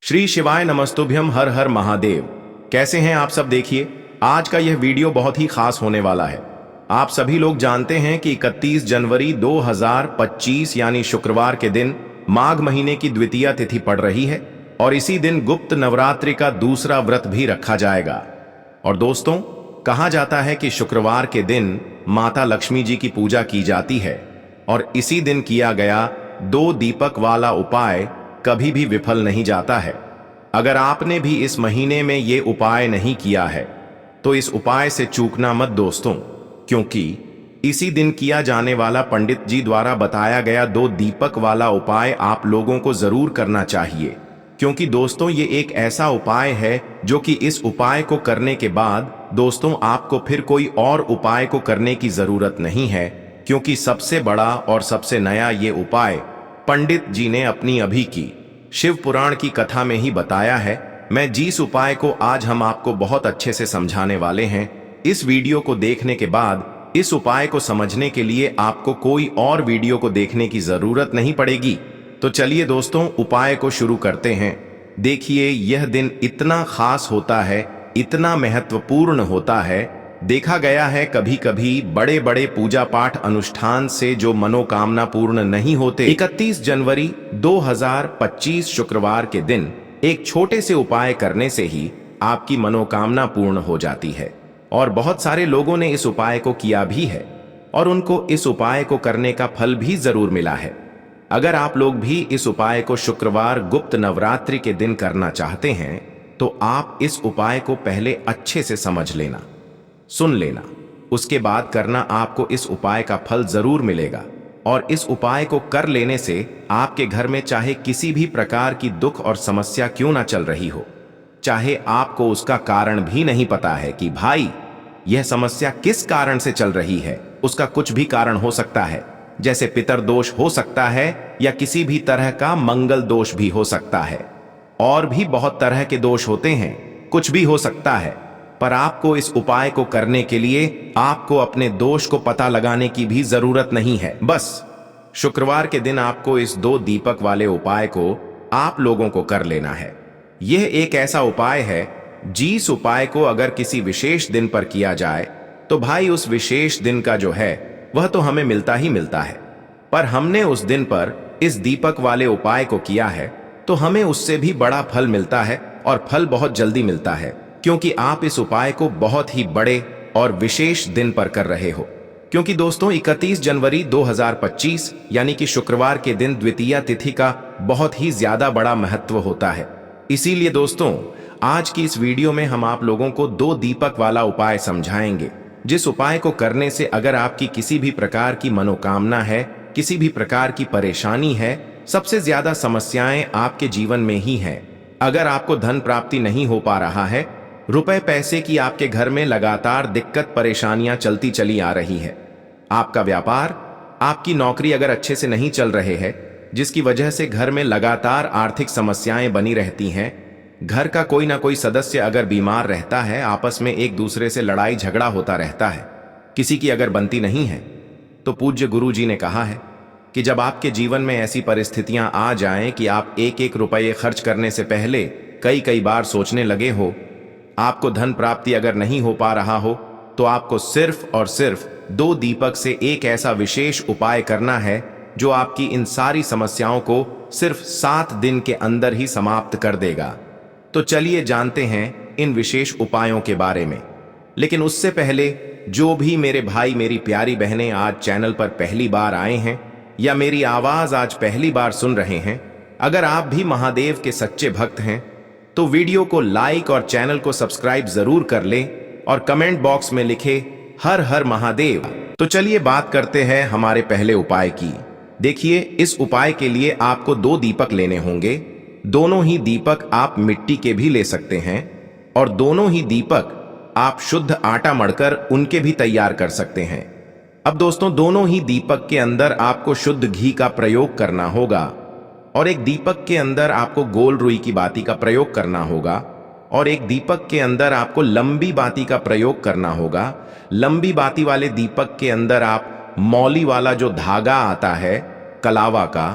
श्री शिवाय नमस्तुभ्यम हर हर महादेव। कैसे हैं आप सब। देखिए आज का यह वीडियो बहुत ही खास होने वाला है। आप सभी लोग जानते हैं कि 31 जनवरी 2025 यानी शुक्रवार के दिन माघ महीने की द्वितीया तिथि पड़ रही है और इसी दिन गुप्त नवरात्रि का दूसरा व्रत भी रखा जाएगा। और दोस्तों, कहा जाता है कि शुक्रवार के दिन माता लक्ष्मी जी की पूजा की जाती है और इसी दिन किया गया 2 दीपक वाला उपाय कभी भी विफल नहीं जाता है। अगर आपने भी इस महीने में ये उपाय नहीं किया है तो इस उपाय से चूकना मत दोस्तों, क्योंकि इसी दिन किया जाने वाला पंडित जी द्वारा बताया गया 2 दीपक वाला उपाय आप लोगों को जरूर करना चाहिए। क्योंकि दोस्तों ये एक ऐसा उपाय है जो कि इस उपाय को करने के बाद दोस्तों आपको फिर कोई और उपाय को करने की जरूरत नहीं है, क्योंकि सबसे बड़ा और सबसे नया ये उपाय पंडित जी ने अपनी अभी की शिव पुराण की कथा में ही बताया है। मैं जिस उपाय को आज हम आपको बहुत अच्छे से समझाने वाले हैं, इस वीडियो को देखने के बाद इस उपाय को समझने के लिए आपको कोई और वीडियो को देखने की जरूरत नहीं पड़ेगी। तो चलिए दोस्तों उपाय को शुरू करते हैं। देखिए यह दिन इतना खास होता है, इतना महत्वपूर्ण होता है। देखा गया है कभी कभी बड़े बड़े पूजा पाठ अनुष्ठान से जो मनोकामना पूर्ण नहीं होते, 31 जनवरी 2025 शुक्रवार के दिन एक छोटे से उपाय करने से ही आपकी मनोकामना पूर्ण हो जाती है। और बहुत सारे लोगों ने इस उपाय को किया भी है और उनको इस उपाय को करने का फल भी जरूर मिला है। अगर आप लोग भी इस उपाय को शुक्रवार गुप्त नवरात्रि के दिन करना चाहते हैं तो आप इस उपाय को पहले अच्छे से समझ लेना, सुन लेना, उसके बाद करना। आपको इस उपाय का फल जरूर मिलेगा और इस उपाय को कर लेने से आपके घर में चाहे किसी भी प्रकार की दुख और समस्या क्यों ना चल रही हो, चाहे आपको उसका कारण भी नहीं पता है कि भाई यह समस्या किस कारण से चल रही है, उसका कुछ भी कारण हो सकता है, जैसे पितर दोष हो सकता है या किसी भी तरह का मंगल दोष भी हो सकता है, और भी बहुत तरह के दोष होते हैं, कुछ भी हो सकता है। पर आपको इस उपाय को करने के लिए आपको अपने दोष को पता लगाने की भी जरूरत नहीं है। बस शुक्रवार के दिन आपको इस 2 दीपक वाले उपाय को आप लोगों को कर लेना है। यह एक ऐसा उपाय है जिस उपाय को अगर किसी विशेष दिन पर किया जाए तो भाई उस विशेष दिन का जो है वह तो हमें मिलता ही मिलता है, पर हमने उस दिन पर इस दीपक वाले उपाय को किया है तो हमें उससे भी बड़ा फल मिलता है और फल बहुत जल्दी मिलता है, क्योंकि आप इस उपाय को बहुत ही बड़े और विशेष दिन पर कर रहे हो। क्योंकि दोस्तों 31 जनवरी 2025 यानी कि शुक्रवार के दिन द्वितीया तिथि का बहुत ही ज्यादा बड़ा महत्व होता है। इसीलिए दोस्तों आज की इस वीडियो में हम आप लोगों को 2 दीपक वाला उपाय समझाएंगे, जिस उपाय को करने से अगर आपकी किसी भी प्रकार की मनोकामना है, किसी भी प्रकार की परेशानी है, सबसे ज्यादा समस्याएं आपके जीवन में ही हैं। अगर आपको धन प्राप्ति नहीं हो पा रहा है, रुपए पैसे की आपके घर में लगातार दिक्कत परेशानियां चलती चली आ रही है, आपका व्यापार, आपकी नौकरी अगर अच्छे से नहीं चल रहे हैं, जिसकी वजह से घर में लगातार आर्थिक समस्याएं बनी रहती हैं, घर का कोई ना कोई सदस्य अगर बीमार रहता है, आपस में एक दूसरे से लड़ाई झगड़ा होता रहता है, किसी की अगर बनती नहीं है, तो पूज्य गुरु जी ने कहा है कि जब आपके जीवन में ऐसी परिस्थितियां आ जाएं कि आप एक एक रुपये खर्च करने से पहले कई बार सोचने लगे हो, आपको धन प्राप्ति अगर नहीं हो पा रहा हो, तो आपको सिर्फ और सिर्फ 2 दीपक से एक ऐसा विशेष उपाय करना है जो आपकी इन सारी समस्याओं को सिर्फ 7 दिन के अंदर ही समाप्त कर देगा। तो चलिए जानते हैं इन विशेष उपायों के बारे में। लेकिन उससे पहले जो भी मेरे भाई मेरी प्यारी बहनें आज चैनल पर पहली बार आए हैं या मेरी आवाज आज पहली बार सुन रहे हैं, अगर आप भी महादेव के सच्चे भक्त हैं तो वीडियो को लाइक और चैनल को सब्सक्राइब जरूर कर लें और कमेंट बॉक्स में लिखे हर हर महादेव। तो चलिए बात करते हैं हमारे पहले उपाय की। देखिए इस उपाय के लिए आपको 2 दीपक लेने होंगे। दोनों ही दीपक आप मिट्टी के भी ले सकते हैं और दोनों ही दीपक आप शुद्ध आटा मढ़कर उनके भी तैयार कर सकते हैं। अब दोस्तों दोनों ही दीपक के अंदर आपको शुद्ध घी का प्रयोग करना होगा और एक दीपक के अंदर आपको गोल रुई की बाती का प्रयोग करना होगा और एक दीपक के अंदर आपको लंबी बाती का प्रयोग करना होगा। लंबी बाती वाले दीपक के अंदर आप मौली वाला जो धागा आता है कलावा का,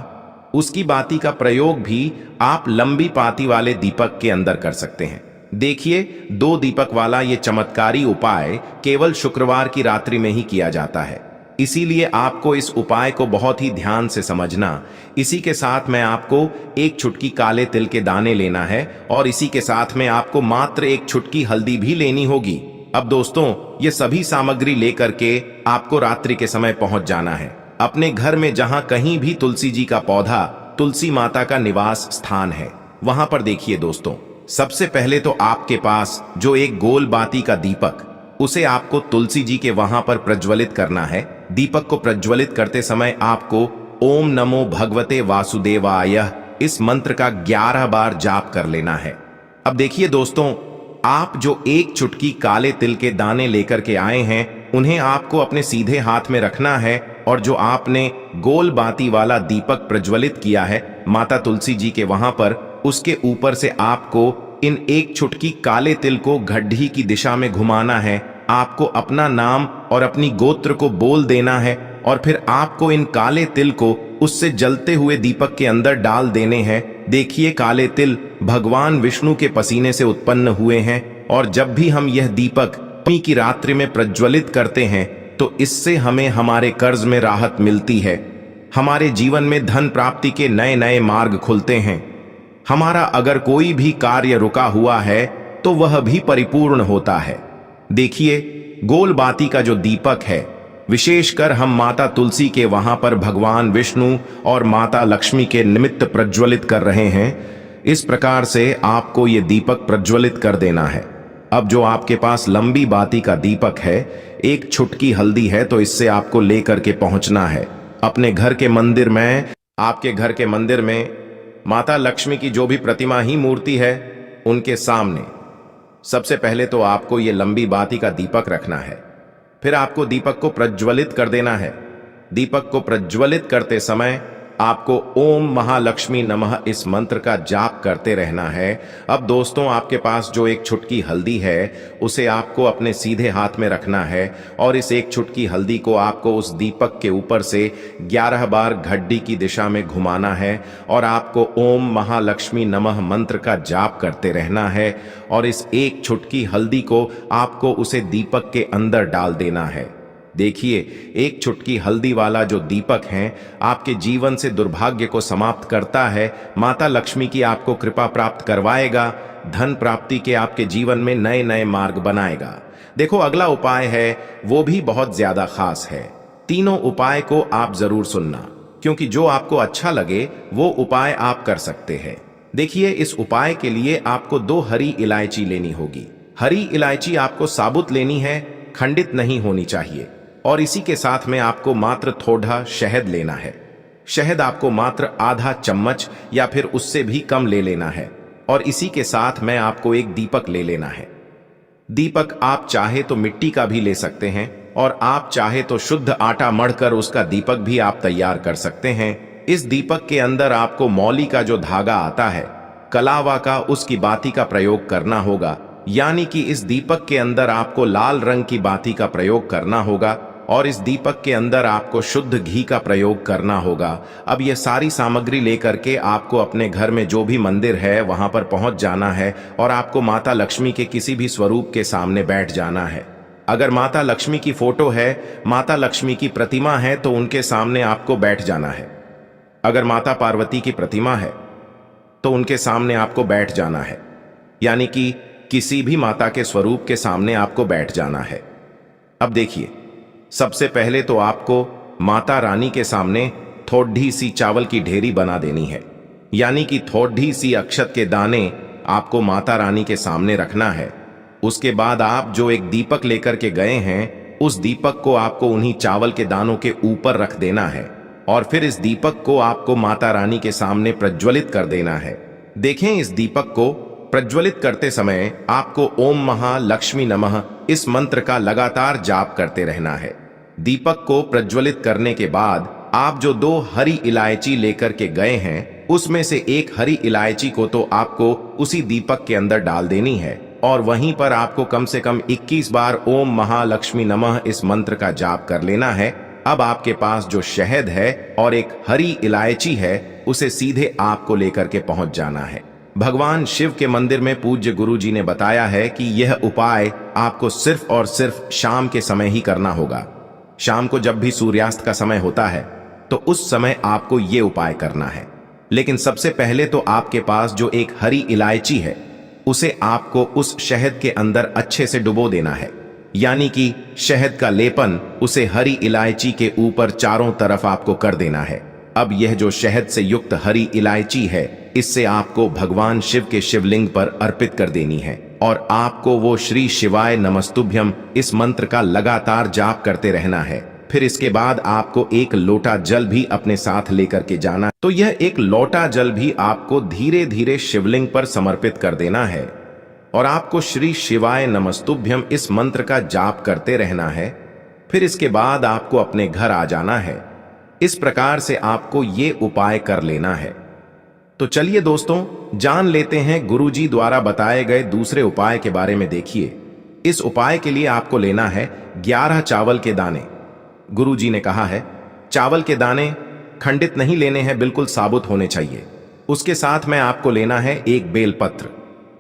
उसकी बाती का प्रयोग भी आप लंबी पाती वाले दीपक के अंदर कर सकते हैं। देखिए, 2 दीपक वाला ये चमत्कारी उपाय केवल शुक्रवार की रात्रि में ही किया जाता है, इसीलिए आपको इस उपाय को बहुत ही ध्यान से समझना। इसी के साथ में आपको एक चुटकी काले तिल के दाने लेना है और इसी के साथ में आपको मात्र एक चुटकी हल्दी भी लेनी होगी। अब दोस्तों, ये सभी सामग्री लेकर के आपको रात्रि के समय पहुंच जाना है अपने घर में, जहां कहीं भी तुलसी जी का पौधा, तुलसी माता का निवास स्थान है, वहां पर देखिए दोस्तों, सबसे पहले तो आपके पास जो एक गोल बाती का दीपक, उसे आपको तुलसी जी के वहां पर प्रज्वलित करना है। दीपक को प्रज्वलित करते समय आपको ओम नमो भगवते वासुदेवाय इस मंत्र का 11 बार जाप कर लेना है। अब देखिए दोस्तों, आप जो एक चुटकी काले तिल के दाने लेकर के आए हैं, उन्हें आपको अपने सीधे हाथ में रखना है और जो आपने गोल बाती वाला दीपक प्रज्वलित किया है माता तुलसी जी के वहां पर, उसके ऊपर से आपको इन एक चुटकी काले तिल को घड्डी की दिशा में घुमाना है। आपको अपना नाम और अपनी गोत्र को बोल देना है और फिर आपको इन काले तिल को उससे जलते हुए दीपक के अंदर डाल देने हैं। देखिए, काले तिल भगवान विष्णु के पसीने से उत्पन्न हुए हैं और जब भी हम यह दीपक नवमी की रात्रि में प्रज्वलित करते हैं तो इससे हमें हमारे कर्ज में राहत मिलती है, हमारे जीवन में धन प्राप्ति के नए नए मार्ग खुलते हैं, हमारा अगर कोई भी कार्य रुका हुआ है तो वह भी परिपूर्ण होता है। देखिए, गोल बाती का जो दीपक है, विशेषकर हम माता तुलसी के वहां पर भगवान विष्णु और माता लक्ष्मी के निमित्त प्रज्वलित कर रहे हैं। इस प्रकार से आपको ये दीपक प्रज्वलित कर देना है। अब जो आपके पास लंबी बाती का दीपक है, एक चुटकी हल्दी है, तो इससे आपको लेकर के पहुंचना है अपने घर के मंदिर में। आपके घर के मंदिर में माता लक्ष्मी की जो भी प्रतिमा ही मूर्ति है, उनके सामने सबसे पहले तो आपको ये लंबी बाती का दीपक रखना है। फिर आपको दीपक को प्रज्वलित कर देना है। दीपक को प्रज्वलित करते समय आपको ओम महालक्ष्मी नमः इस मंत्र का जाप करते रहना है। अब दोस्तों, आपके पास जो एक चुटकी हल्दी है, उसे आपको अपने सीधे हाथ में रखना है और इस एक चुटकी हल्दी को आपको उस दीपक के ऊपर से 11 बार घड्डी की दिशा में घुमाना है और आपको ओम महालक्ष्मी नमः मंत्र का जाप करते रहना है और इस एक चुटकी हल्दी को आपको उसे दीपक के अंदर डाल देना है। देखिए, एक चुटकी हल्दी वाला जो दीपक है आपके जीवन से दुर्भाग्य को समाप्त करता है, माता लक्ष्मी की आपको कृपा प्राप्त करवाएगा, धन प्राप्ति के आपके जीवन में नए नए मार्ग बनाएगा। देखो, अगला उपाय है वो भी बहुत ज्यादा खास है। तीनों उपाय को आप जरूर सुनना, क्योंकि जो आपको अच्छा लगे वो उपाय आप कर सकते हैं। देखिए, इस उपाय के लिए आपको 2 हरी इलायची लेनी होगी। हरी इलायची आपको साबुत लेनी है, खंडित नहीं होनी चाहिए। और इसी के साथ में आपको मात्र थोड़ा शहद लेना है। शहद आपको मात्र आधा चम्मच या फिर उससे भी कम ले लेना है और इसी के साथ में आपको एक दीपक ले लेना है। दीपक आप चाहे तो मिट्टी का भी ले सकते हैं और आप चाहे तो शुद्ध आटा मढ़कर उसका दीपक भी आप तैयार कर सकते हैं। इस दीपक के अंदर आपको मौली का जो धागा आता है, कलावा का, उसकी बाती का प्रयोग करना होगा। यानी कि इस दीपक के अंदर आपको लाल रंग की बाती का प्रयोग करना होगा और इस दीपक के अंदर आपको शुद्ध घी का प्रयोग करना होगा। अब ये सारी सामग्री लेकर के आपको अपने घर में जो भी मंदिर है वहां पर पहुंच जाना है और आपको माता लक्ष्मी के किसी भी स्वरूप के सामने बैठ जाना है। अगर माता लक्ष्मी की फोटो है, माता लक्ष्मी की प्रतिमा है, तो उनके सामने आपको बैठ जाना है। अगर माता पार्वती की प्रतिमा है तो उनके सामने आपको बैठ जाना है, यानी कि किसी भी माता के स्वरूप के सामने आपको बैठ जाना है। अब देखिए, सबसे पहले तो आपको माता रानी के सामने थोड़ी सी चावल की ढेरी बना देनी है, यानी कि थोड़ी सी अक्षत के दाने आपको माता रानी के सामने रखना है। उसके बाद आप जो एक दीपक लेकर के गए हैं, उस दीपक को आपको उन्हीं चावल के दानों के ऊपर रख देना है और फिर इस दीपक को आपको माता रानी के सामने प्रज्वलित कर देना है। देखें, इस दीपक को प्रज्वलित करते समय आपको ओम महालक्ष्मी नमः इस मंत्र का लगातार जाप करते रहना है। दीपक को प्रज्वलित करने के बाद आप जो 2 हरी इलायची लेकर के गए हैं, उसमें से एक हरी इलायची को तो आपको उसी दीपक के अंदर डाल देनी है और वहीं पर आपको कम से कम 21 बार ओम महालक्ष्मी नमः इस मंत्र का जाप कर लेना है। अब आपके पास जो शहद है और एक हरी इलायची है, उसे सीधे आपको लेकर के पहुंच जाना है। भगवान शिव के मंदिर में पूज्य गुरुजी ने बताया है कि यह उपाय आपको सिर्फ और सिर्फ शाम के समय ही करना होगा। शाम को जब भी सूर्यास्त का समय होता है तो उस समय आपको ये उपाय करना है। लेकिन सबसे पहले तो आपके पास जो एक हरी इलायची है उसे आपको उस शहद के अंदर अच्छे से डुबो देना है, यानी कि शहद का लेपन उसे हरी इलायची के ऊपर चारों तरफ आपको कर देना है। अब यह जो शहद से युक्त हरी इलायची है इससे आपको भगवान शिव के शिवलिंग पर अर्पित कर देनी है और आपको वो श्री शिवाय नमस्तुभ्यम इस मंत्र का लगातार जाप करते रहना है। फिर इसके बाद आपको एक लोटा जल भी अपने साथ लेकर के जाना, तो यह एक लोटा जल भी आपको धीरे धीरे शिवलिंग पर समर्पित कर देना है और आपको श्री शिवाय नमस्तुभ्यम इस मंत्र का जाप करते रहना है। फिर इसके बाद आपको अपने घर आ जाना है। इस प्रकार से आपको ये उपाय कर लेना है। तो चलिए दोस्तों, जान लेते हैं गुरुजी द्वारा बताए गए दूसरे उपाय के बारे में। देखिए, इस उपाय के लिए आपको लेना है 11 चावल के दाने। गुरुजी ने कहा है चावल के दाने खंडित नहीं लेने हैं, बिल्कुल साबुत होने चाहिए। उसके साथ में आपको लेना है एक बेलपत्र।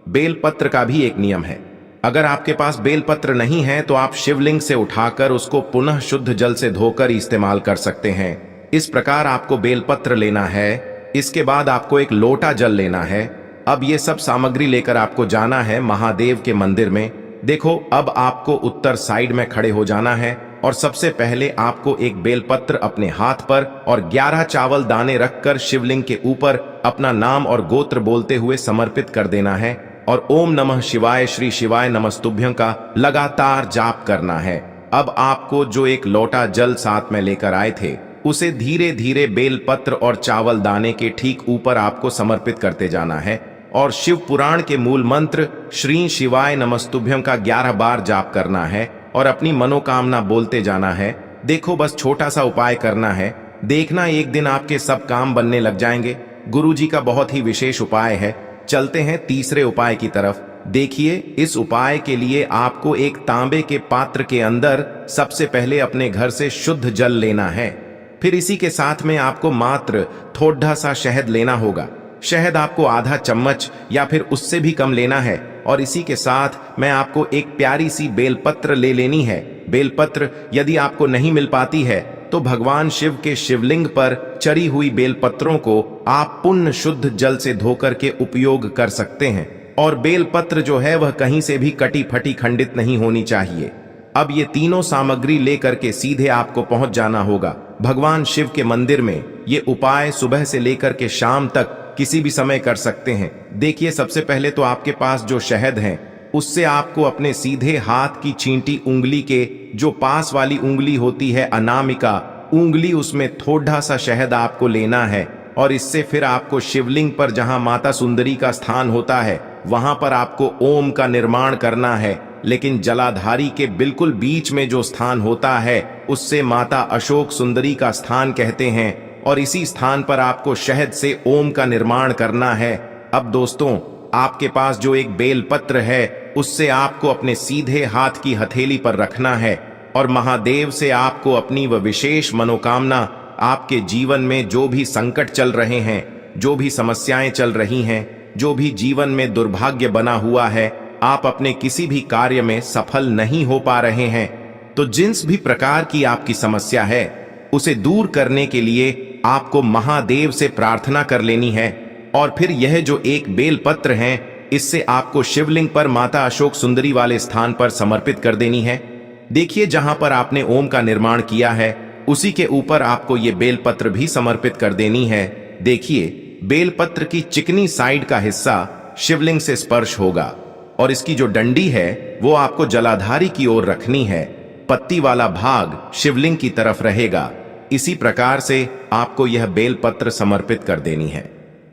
बेलपत्र का भी एक नियम है, अगर आपके पास बेलपत्र नहीं है तो आप शिवलिंग से उठाकर उसको पुनः शुद्ध जल से धोकर इस्तेमाल कर सकते हैं। इस प्रकार आपको बेलपत्र लेना है। इसके बाद आपको एक लोटा जल लेना है। अब ये सब सामग्री लेकर आपको जाना है महादेव के मंदिर में। देखो, अब आपको उत्तर साइड में खड़े हो जाना है और सबसे पहले आपको एक बेलपत्र अपने हाथ पर और 11 चावल दाने रखकर शिवलिंग के ऊपर अपना नाम और गोत्र बोलते हुए समर्पित कर देना है और ओम नमः शिवाय श्री शिवाय नमस्तुभ्यं का लगातार जाप करना है। अब आपको जो एक लोटा जल साथ में लेकर आए थे उसे धीरे धीरे बेलपत्र और चावल दाने के ठीक ऊपर आपको समर्पित करते जाना है और शिव पुराण के मूल मंत्र श्री शिवाय नमस्तुभ्यं का 11 बार जाप करना है और अपनी मनोकामना बोलते जाना है। देखो, बस छोटा सा उपाय करना है, देखना एक दिन आपके सब काम बनने लग जाएंगे। गुरुजी का बहुत ही विशेष उपाय है। चलते हैं तीसरे उपाय की तरफ। देखिए, इस उपाय के लिए आपको एक तांबे के पात्र के अंदर सबसे पहले अपने घर से शुद्ध जल लेना है। फिर इसी के साथ में आपको मात्र थोड़ा सा शहद लेना होगा। शहद आपको आधा चम्मच या फिर उससे भी कम लेना है और इसी के साथ में आपको एक प्यारी सी बेलपत्र ले लेनी है। बेलपत्र यदि आपको नहीं मिल पाती है तो भगवान शिव के शिवलिंग पर चढ़ी हुई बेलपत्रों को आप पुण्य शुद्ध जल से धोकर के उपयोग कर सकते हैं और बेलपत्र जो है वह कहीं से भी कटी फटी खंडित नहीं होनी चाहिए। अब ये तीनों सामग्री लेकर के सीधे आपको पहुंच जाना होगा भगवान शिव के मंदिर में। ये उपाय सुबह से लेकर के शाम तक किसी भी समय कर सकते हैं। देखिए, सबसे पहले तो आपके पास जो शहद है उससे आपको अपने सीधे हाथ की छींटी उंगली के जो पास वाली उंगली होती है अनामिका उंगली, उसमें थोड़ा सा शहद आपको लेना है और इससे फिर आपको शिवलिंग पर जहां माता सुंदरी का स्थान होता है वहां पर आपको ओम का निर्माण करना है। लेकिन जलाधारी के बिल्कुल बीच में जो स्थान होता है उससे माता अशोक सुंदरी का स्थान कहते हैं और इसी स्थान पर आपको शहद से ओम का निर्माण करना है। अब दोस्तों, आपके पास जो एक बेलपत्र है उससे आपको अपने सीधे हाथ की हथेली पर रखना है और महादेव से आपको अपनी वह विशेष मनोकामना, आपके जीवन में जो भी संकट चल रहे हैं, जो भी समस्याएं चल रही हैं, जो भी जीवन में दुर्भाग्य बना हुआ है, आप अपने किसी भी कार्य में सफल नहीं हो पा रहे हैं, तो जिस भी प्रकार की आपकी समस्या है उसे दूर करने के लिए आपको महादेव से प्रार्थना कर लेनी है। और फिर यह जो एक बेलपत्र है इससे आपको शिवलिंग पर माता अशोक सुंदरी वाले स्थान पर समर्पित कर देनी है। देखिए, जहां पर आपने ओम का निर्माण किया है उसी के ऊपर आपको ये बेलपत्र भी समर्पित कर देनी है। देखिए, बेलपत्र की चिकनी साइड का हिस्सा शिवलिंग से स्पर्श होगा और इसकी जो डंडी है वो आपको जलाधारी की ओर रखनी है। पत्ती वाला भाग शिवलिंग की तरफ रहेगा। इसी प्रकार से आपको यह बेलपत्र समर्पित कर देनी है।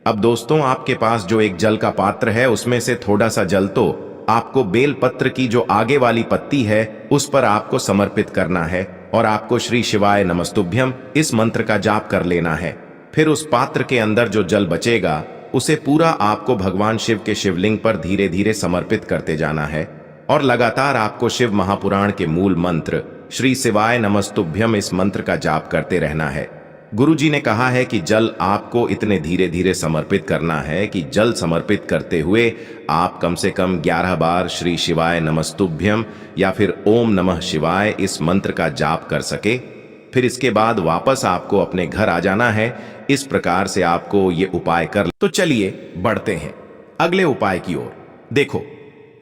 अब दोस्तों, आपके पास जो एक जल का पात्र है उसमें से थोड़ा सा जल तो आपको बेलपत्र की जो आगे वाली पत्ती है उस पर आपको समर्पित करना है और आपको श्री शिवाय नमस्तुभ्यं इस मंत्र का जाप कर लेना है। फिर उस पात्र के अंदर जो जल बचेगा उसे पूरा आपको भगवान शिव के शिवलिंग पर धीरे धीरे समर्पित करते जाना है और लगातार आपको शिव महापुराण के मूल मंत्र श्री शिवाय नमस्तुभ्यं इस मंत्र का जाप करते रहना है। गुरुजी ने कहा है कि जल आपको इतने धीरे धीरे समर्पित करना है कि जल समर्पित करते हुए आप कम से कम 11 बार श्री शिवाय नमस्तुभ्यम या फिर ओम नमः शिवाय इस मंत्र का जाप कर सके। फिर इसके बाद वापस आपको अपने घर आ जाना है। इस प्रकार से आपको ये उपाय कर। तो चलिए बढ़ते हैं अगले उपाय की ओर। देखो,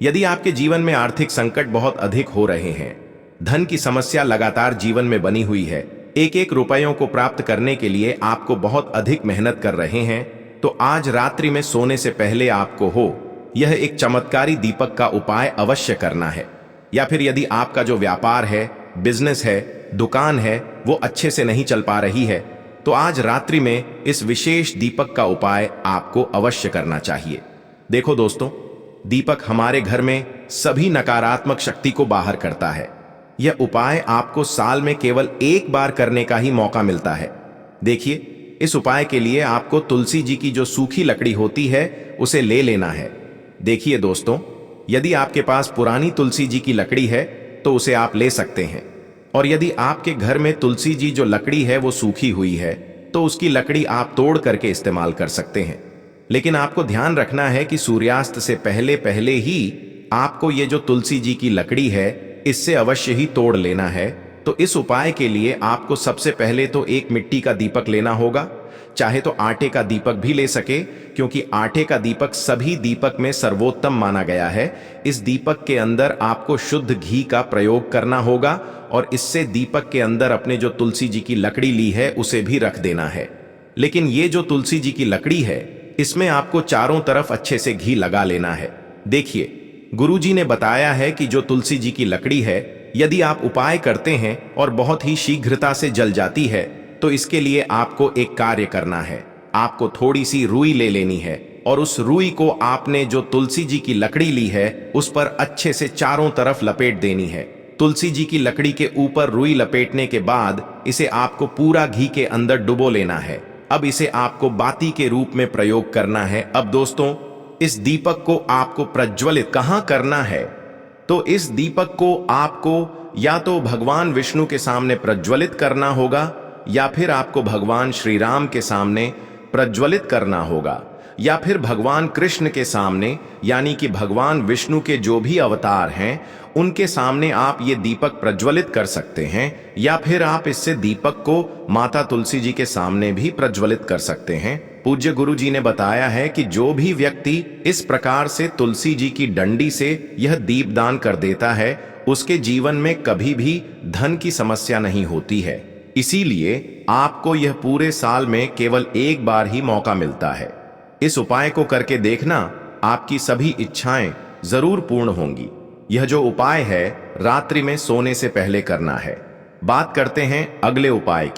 यदि आपके जीवन में आर्थिक संकट बहुत अधिक हो रहे हैं, धन की समस्या लगातार जीवन में बनी हुई है, एक एक रुपयों को प्राप्त करने के लिए आपको बहुत अधिक मेहनत कर रहे हैं, तो आज रात्रि में सोने से पहले आपको यह एक चमत्कारी दीपक का उपाय अवश्य करना है। या फिर यदि आपका जो व्यापार है, बिजनेस है, दुकान है, वो अच्छे से नहीं चल पा रही है, तो आज रात्रि में इस विशेष दीपक का उपाय आपको अवश्य करना चाहिए। देखो दोस्तों, दीपक हमारे घर में सभी नकारात्मक शक्ति को बाहर करता है। यह उपाय आपको साल में केवल एक बार करने का ही मौका मिलता है। देखिए, इस उपाय के लिए आपको तुलसी जी की जो सूखी लकड़ी होती है उसे ले लेना है। देखिए दोस्तों, यदि आपके पास पुरानी तुलसी जी की लकड़ी है तो उसे आप ले सकते हैं, और यदि आपके घर में तुलसी जी जो लकड़ी है वो सूखी हुई है तो उसकी लकड़ी आप तोड़ करके इस्तेमाल कर सकते हैं। लेकिन आपको ध्यान रखना है कि सूर्यास्त से पहले पहले ही आपको ये जो तुलसी जी की लकड़ी है इससे अवश्य ही तोड़ लेना है। तो इस उपाय के लिए आपको सबसे पहले तो एक मिट्टी का दीपक लेना होगा, चाहे तो आटे का दीपक भी ले सके, क्योंकि आटे का दीपक सभी दीपक में सर्वोत्तम माना गया है। इस दीपक के अंदर आपको शुद्ध घी का प्रयोग करना होगा और इससे दीपक के अंदर अपने जो तुलसी जी की लकड़ी ली है उसे भी रख देना है। लेकिन ये जो तुलसी जी की लकड़ी है इसमें आपको चारों तरफ अच्छे से घी लगा लेना है। देखिए, गुरुजी ने बताया है कि जो तुलसी जी की लकड़ी है, यदि आप उपाय करते हैं और बहुत ही शीघ्रता से जल जाती है, तो इसके लिए आपको एक कार्य करना है। आपको थोड़ी सी रुई ले लेनी है और उस रुई को आपने जो तुलसी जी की लकड़ी ली है उस पर अच्छे से चारों तरफ लपेट देनी है। तुलसी जी की लकड़ी के ऊपर रुई लपेटने के बाद इसे आपको पूरा घी के अंदर डुबो लेना है। अब इसे आपको बाती के रूप में प्रयोग करना है। अब दोस्तों, इस दीपक को आपको प्रज्वलित कहाँ करना है? तो इस दीपक को आपको या तो भगवान विष्णु के सामने प्रज्वलित करना होगा, या फिर आपको भगवान श्री राम के सामने प्रज्वलित करना होगा, या फिर भगवान कृष्ण के सामने, यानी कि भगवान विष्णु के जो भी अवतार हैं उनके सामने आप ये दीपक प्रज्वलित कर सकते हैं। या फिर आप इससे दीपक को माता तुलसी जी के सामने भी प्रज्वलित कर सकते हैं। पूज्य गुरु जी ने बताया है कि जो भी व्यक्ति इस प्रकार से तुलसी जी की डंडी से यह दीपदान कर देता है उसके जीवन में कभी भी धन की समस्या नहीं होती है। इसीलिए आपको यह पूरे साल में केवल एक बार ही मौका मिलता है। इस उपाय को करके देखना, आपकी सभी इच्छाएं जरूर पूर्ण होंगी। यह जो उपाय है रात्रि में सोने से पहले करना है। बात करते हैं अगले उपाय की।